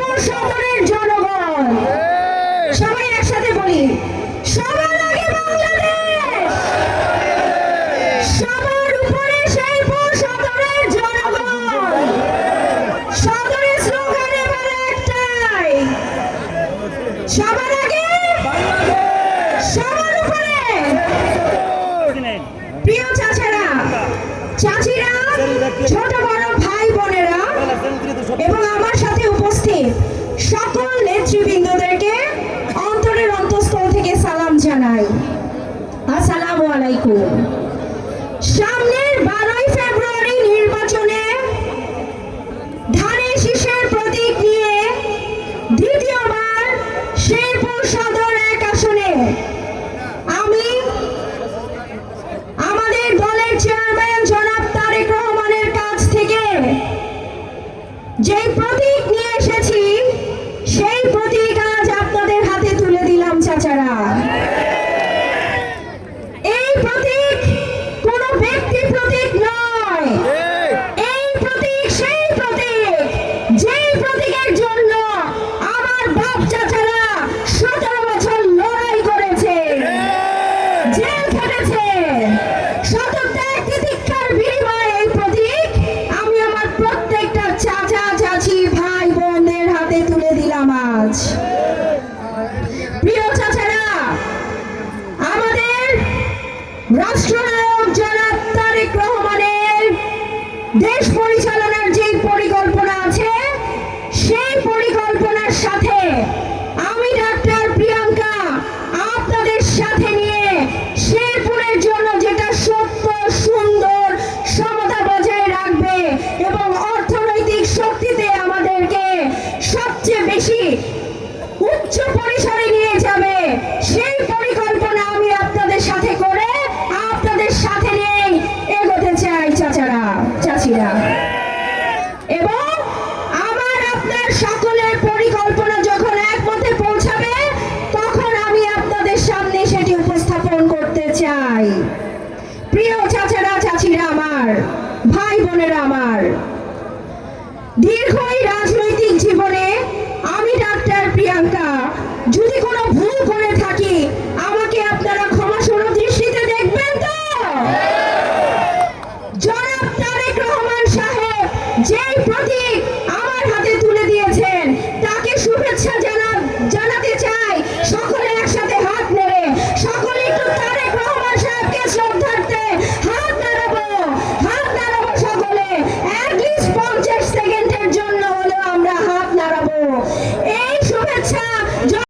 শেরপুর সদরের জনগণ, সবাই একসাথে বলি, সবার আগে বাংলাদেশ, সবার উপরে শেরপুর সদরের জনগণ। সদরের স্লোগান এবার একটাই, সবার আগে সবার উপরে। প্রিয় চাচারা, চাচিরা, ছোট বড় ভাই বোনেরা এবং আমার সাথে উপস্থিত সকল নেতৃবৃন্দদেরকে অন্তরের অন্তঃস্থল থেকে সালাম জানাই। আসসালামু আলাইকুম। সামনের 12ই ফেব্রুয়ারি নির্বাচনে ধানের শীষের প্রতীক নিয়ে দ্বিতীয়বার শেরপুর সদর 1 আসনে আমি আমাদের দলের চেয়ারম্যান জনাব তারেক রহমানের কাছ থেকে যে প্রতীক নিয়ে এসেছি সেই প্রতীক আজ আপনাদের হাতে তুলে দিলাম চাচারা। এই প্রতীক কোনো ব্যক্তি প্রতীক নয়, এই প্রতীক সেই প্রতীক যেই প্রতীকের জন্য আমার বাপ চাচারা 17 বছর লড়াই করেছে, জেল খেটেছে। শতত্যাগ তিতিক্ষার বিনিময়ে এই প্রতীক আমি আমার প্রত্যেকটা চাচা চাচি ভাই বোনদের হাতে তুলে দিলাম আজ। প্রিয় চাচারা, আমাদের রাষ্ট্রনায়ক জনাব তারেক রহমানের দেশ পরিচালনার যে পরিকল্পনা আছে সেই পরিকল্পনার সাথে আমি ডাক্তার প্রিয়াঙ্কা আপনাদের সাথে নিয়ে শেরপুরের জন্য যেটা সত্য সুন্দর সমতা বজায় রাখবে এবং অর্থনৈতিক শক্তিতে আমাদেরকে সবচেয়ে বেশি উচ্চ পরিসরে নিয়ে যাবে, সেই পরিকল্পনা আমি আপনাদের সাথে করে আপনাদের সাথে নিয়ে এগোতে চাই চাচারা চাচিরা। এবং আমার আপনার সকলের পরিকল্পনা যখন একমতে পৌঁছাবে তখন আমি আপনাদের সামনে সেটি উপস্থাপন করতে চাই। প্রিয় চাচারা চাচিরা আমার, ভাই বোনেরা আমার, দীর্ঘ এই রাজনৈতিক জীবনে আমি ডাক্তার প্রিয়াঙ্কা যদি কোনো ভুল করে থাকি আমাকে আপনারা ক্ষমাসুন্দর দৃষ্টিতে দেখবেন তো। জনাব তারেক রহমান সাহেব যেই প্রতীক